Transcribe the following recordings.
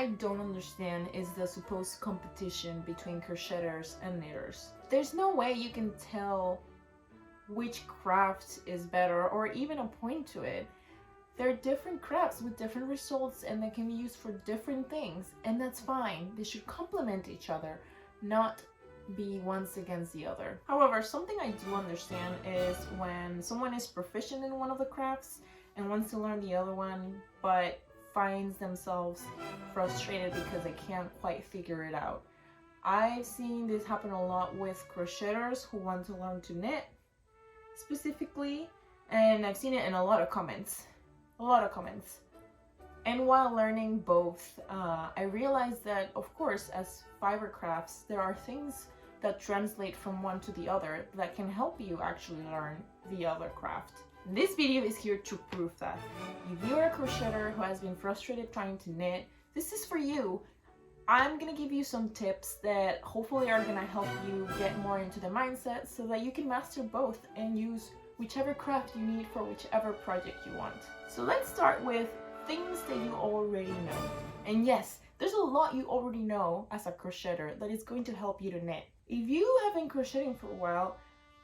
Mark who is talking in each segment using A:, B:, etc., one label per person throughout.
A: I don't understand is the supposed competition between crocheters and knitters. There's no way you can tell which craft is better or even a point to it. There are different crafts with different results and they can be used for different things, and that's fine. They should complement each other, not be ones against the other. However, something I do understand is when someone is proficient in one of the crafts and wants to learn the other one, but finds themselves frustrated because they can't quite figure it out. I've seen this happen a lot with crocheters who want to learn to knit specifically, and I've seen it in a lot of comments. And while learning both, I realized that, of course, as fiber crafts, there are things that translate from one to the other that can help you actually learn the other craft. This video is here to prove that. If you're a crocheter who has been frustrated trying to knit, this is for you. I'm gonna give you some tips that hopefully are gonna help you get more into the mindset so that you can master both and use whichever craft you need for whichever project you want. So let's start with things that you already know. And yes, there's a lot you already know as a crocheter that is going to help you to knit. If you have been crocheting for a while,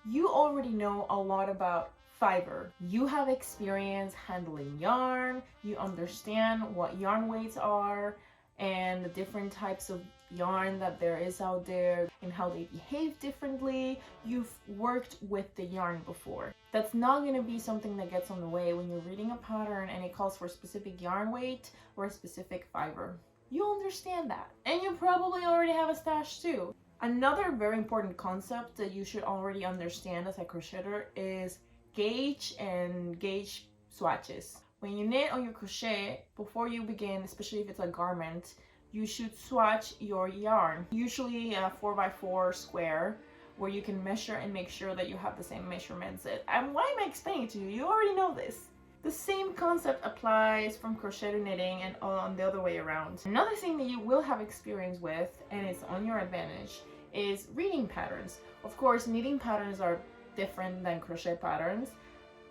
A: you already know a lot about fiber. You have experience handling yarn, you understand what yarn weights are and the different types of yarn that there is out there and how they behave differently. You've worked with the yarn before. That's not going to be something that gets on the way when you're reading a pattern and it calls for a specific yarn weight or a specific fiber. You understand that. And you probably already have a stash too. Another very important concept that you should already understand as a crocheter is gauge and gauge swatches. When you knit on your crochet, before you begin, especially if it's a garment, you should swatch your yarn. Usually a 4x4 square where you can measure and make sure that you have the same measurements. And why am I explaining it to you? You already know this. The same concept applies from crochet to knitting and on the other way around. Another thing that you will have experience with, and it's on your advantage, is reading patterns. Of course, knitting patterns are different than crochet patterns,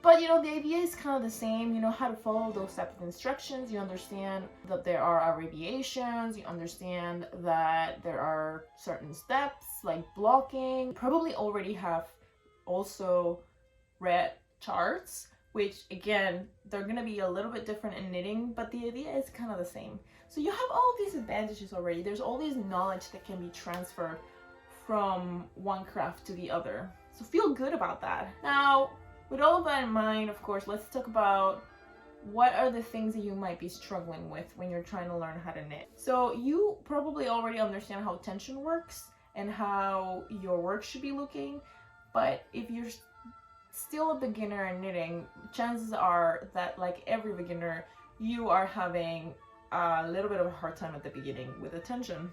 A: but you know, the idea is kind of the same. You know how to follow those types of instructions. You understand that there are abbreviations. You understand that there are certain steps like blocking. You probably already have also read charts, which again, they're gonna be a little bit different in knitting, but the idea is kind of the same. So you have all these advantages already. There's all this knowledge that can be transferred from one craft to the other. So feel good about that. Now, with all of that in mind, of course, let's talk about what are the things that you might be struggling with when you're trying to learn how to knit. So you probably already understand how tension works and how your work should be looking, but if you're still a beginner in knitting, chances are that, like every beginner, you are having a little bit of a hard time at the beginning with the tension.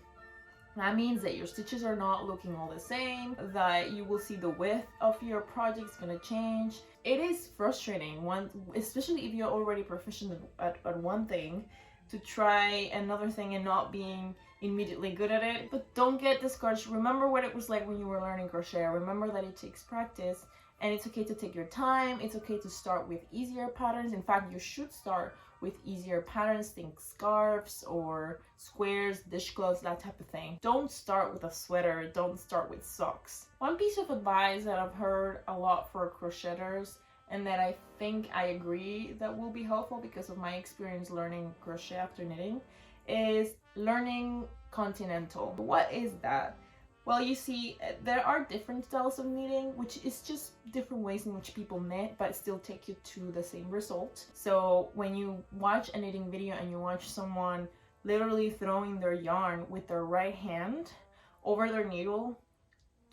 A: That means that your stitches are not looking all the same, that you will see the width of your project is going to change. It is frustrating, especially if you're already proficient at one thing, to try another thing and not being immediately good at it. But don't get discouraged. Remember what it was like when you were learning crochet. Remember that it takes practice, and it's okay to take your time. It's okay to start with easier patterns. In fact, you should start with easier patterns, think scarves or squares, dishcloths, that type of thing. Don't start with a sweater, don't start with socks. One piece of advice that I've heard a lot for crocheters, and that I think I agree that will be helpful because of my experience learning crochet after knitting, is learning continental. What is that? Well, you see, there are different styles of knitting, which is just different ways in which people knit, but still take you to the same result. So when you watch a knitting video and you watch someone literally throwing their yarn with their right hand over their needle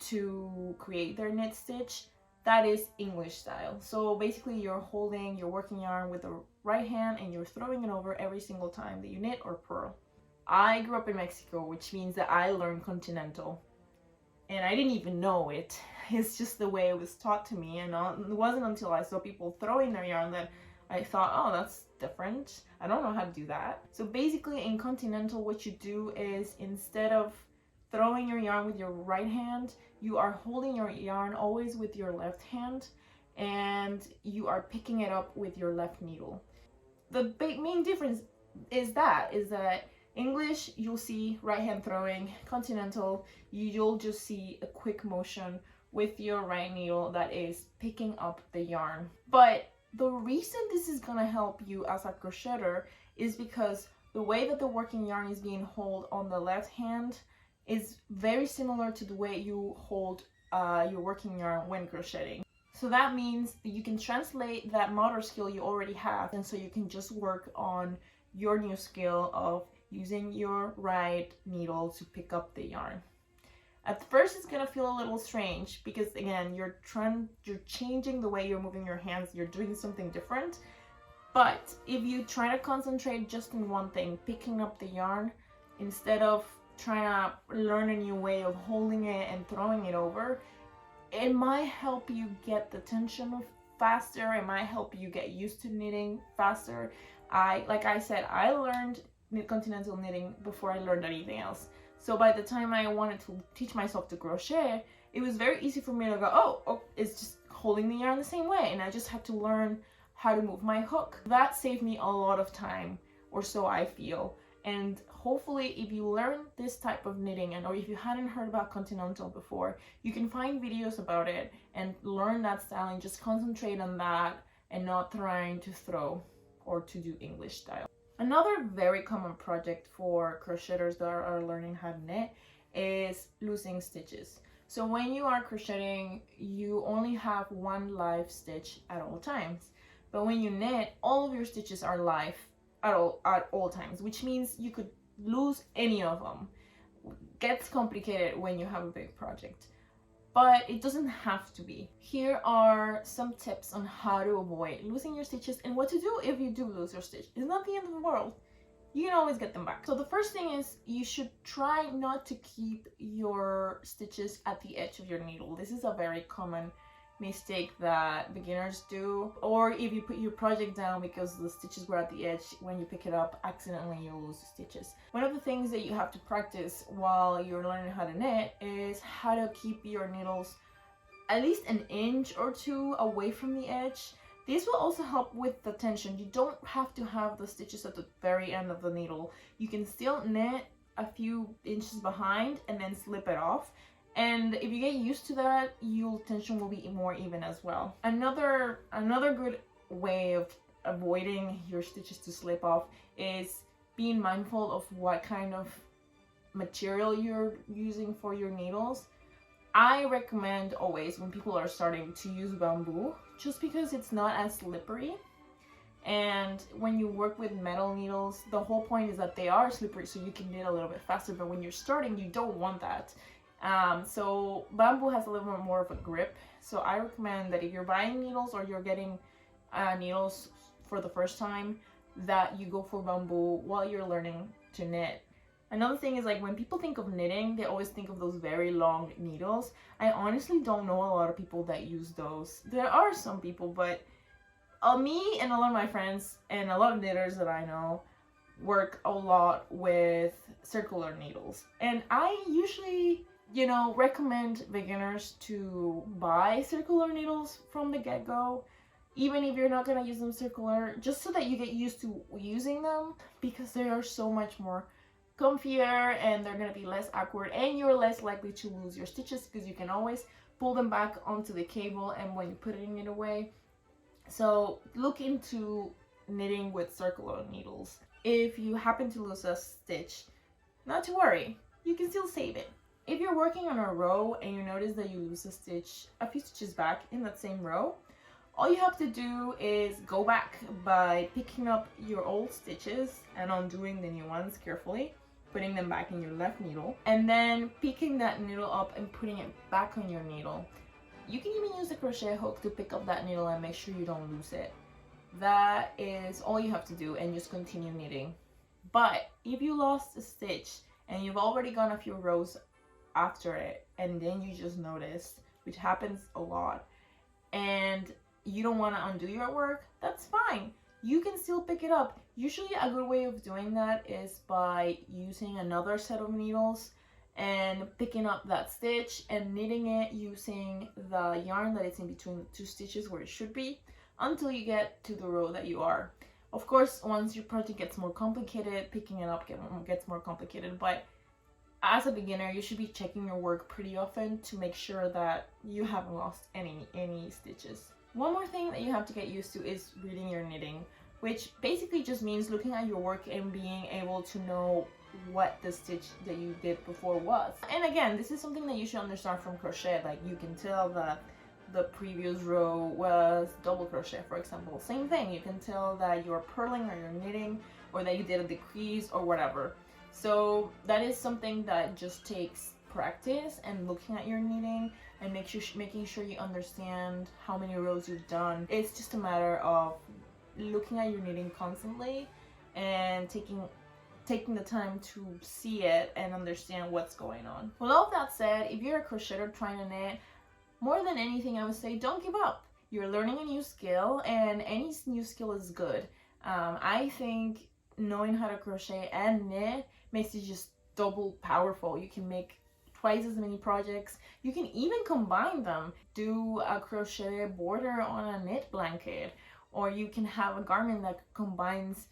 A: to create their knit stitch, that is English style. So basically you're holding your working yarn with the right hand and you're throwing it over every single time that you knit or purl. I grew up in Mexico, which means that I learned continental. And I didn't even know it. It's just the way it was taught to me, and it wasn't until I saw people throwing their yarn that I thought, oh, that's different. I don't know how to do that. So basically in continental, what you do is, instead of throwing your yarn with your right hand, you are holding your yarn always with your left hand, and you are picking it up with your left needle. The main difference is that English, you'll see right hand throwing. Continental, you'll just see a quick motion with your right needle that is picking up the yarn. But the reason this is gonna help you as a crocheter is because the way that the working yarn is being held on the left hand is very similar to the way you hold your working yarn when crocheting. So that means that you can translate that motor skill you already have, and so you can just work on your new skill of using your right needle to pick up the yarn. At first it's gonna feel a little strange because again, you're changing the way you're moving your hands, you're doing something different. But if you try to concentrate just in one thing, picking up the yarn, instead of trying to learn a new way of holding it and throwing it over, it might help you get the tension faster. It might help you get used to knitting faster. Like I said, I learned continental knitting before I learned anything else. So by the time I wanted to teach myself to crochet, it was very easy for me to go, oh, it's just holding the yarn the same way. And I just had to learn how to move my hook. That saved me a lot of time, or so I feel. And hopefully if you learn this type of knitting, or if you hadn't heard about continental before, you can find videos about it and learn that style and just concentrate on that and not trying to throw or to do English style. Another very common project for crocheters that are learning how to knit is losing stitches. So when you are crocheting, you only have one live stitch at all times. But when you knit, all of your stitches are live at all times, which means you could lose any of them. Gets complicated when you have a big project, but it doesn't have to be. Here are some tips on how to avoid losing your stitches and what to do if you do lose your stitch. It's not the end of the world. You can always get them back. So the first thing is you should try not to keep your stitches at the edge of your needle. This is a very common mistake that beginners do. Or if you put your project down because the stitches were at the edge, when you pick it up, accidentally you lose the stitches. One of the things that you have to practice while you're learning how to knit is how to keep your needles at least an inch or two away from the edge. This will also help with the tension. You don't have to have the stitches at the very end of the needle. You can still knit a few inches behind and then slip it off. And if you get used to that, your tension will be more even as well. Another good way of avoiding your stitches to slip off is being mindful of what kind of material you're using for your needles. I recommend always when people are starting to use bamboo, just because it's not as slippery. And when you work with metal needles, the whole point is that they are slippery so you can knit a little bit faster, but when you're starting, you don't want that. So bamboo has a little bit more of a grip. So I recommend that if you're buying needles or you're getting needles for the first time, that you go for bamboo while you're learning to knit. Another thing is, like, when people think of knitting, they always think of those very long needles. I honestly don't know a lot of people that use those. There are some people, but me and a lot of my friends and a lot of knitters that I know work a lot with circular needles. And I usually, recommend beginners to buy circular needles from the get-go, even if you're not going to use them circular, just so that you get used to using them, because they are so much more comfier and they're going to be less awkward, and you're less likely to lose your stitches because you can always pull them back onto the cable and when you're putting it away. So look into knitting with circular needles. If you happen to lose a stitch, not to worry, you can still save it. If you're working on a row and you notice that you lose a stitch a few stitches back in that same row, all you have to do is go back by picking up your old stitches and undoing the new ones carefully, putting them back in your left needle, and then picking that needle up and putting it back on your needle. You can even use the crochet hook to pick up that needle and make sure you don't lose it. That is all you have to do, and just continue knitting. But if you lost a stitch and you've already gone a few rows after it, and then you just noticed, which happens a lot, and you don't want to undo your work, that's fine. You can still pick it up. Usually a good way of doing that is by using another set of needles and picking up that stitch and knitting it using the yarn that is in between the two stitches where it should be, until you get to the row that you are. Of course, once your project gets more complicated, picking it up gets more complicated, but as a beginner, you should be checking your work pretty often to make sure that you haven't lost any stitches. One more thing that you have to get used to is reading your knitting, which basically just means looking at your work and being able to know what the stitch that you did before was. And again, this is something that you should understand from crochet. Like, you can tell that the previous row was double crochet, for example. Same thing, you can tell that you're purling or you're knitting, or that you did a decrease or whatever. So that is something that just takes practice and looking at your knitting and making sure you understand how many rows you've done. It's just a matter of looking at your knitting constantly and taking the time to see it and understand what's going on. With all of that said, if you're a crocheter trying to knit, more than anything, I would say don't give up. You're learning a new skill, and any new skill is good. I think knowing how to crochet and knit makes you just double powerful. You can make twice as many projects. You can even combine them. Do a crochet border on a knit blanket, or you can have a garment that combines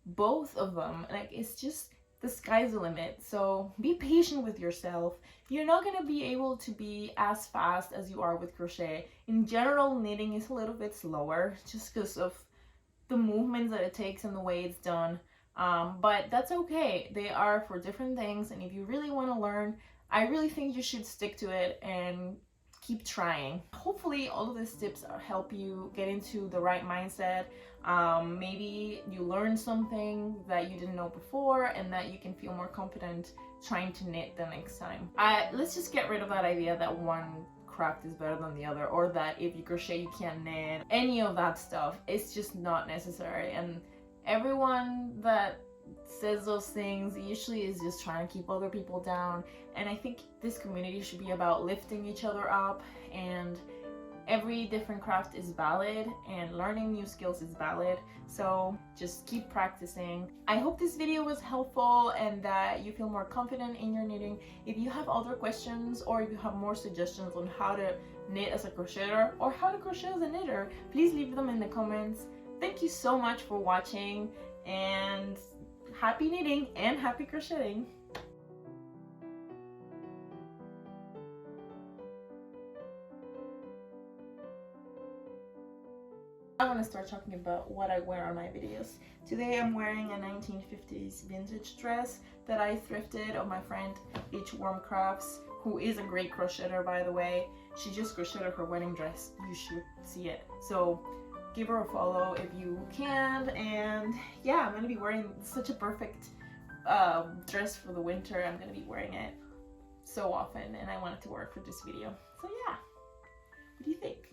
A: both of them. Like, it's just, the sky's the limit. So be patient with yourself. You're not going to be able to be as fast as you are with crochet. In general, knitting is a little bit slower just because of the movements that it takes and the way it's done. But that's okay. They are for different things, and if you really want to learn, I really think you should stick to it and keep trying. Hopefully all of these tips help you get into the right mindset. Maybe you learned something that you didn't know before, and that you can feel more confident trying to knit the next time. Let's just get rid of that idea that one craft is better than the other, or that if you crochet you can't knit. Any of that stuff, it's just not necessary. And everyone that says those things usually is just trying to keep other people down. And I think this community should be about lifting each other up, and every different craft is valid, and learning new skills is valid. So just keep practicing. I hope this video was helpful and that you feel more confident in your knitting. If you have other questions, or if you have more suggestions on how to knit as a crocheter or how to crochet as a knitter, please leave them in the comments. Thank you so much for watching, and happy knitting and happy crocheting. I want to start talking about what I wear on my videos. Today I'm wearing a 1950s vintage dress that I thrifted of my friend H. Warm Crafts, who is a great crocheter, by the way. She just crocheted her wedding dress. You should see it. So give her a follow if you can. And yeah, I'm gonna be wearing such a perfect dress for the winter. I'm gonna be wearing it so often, and I wanted to wear it for this video. So yeah, what do you think?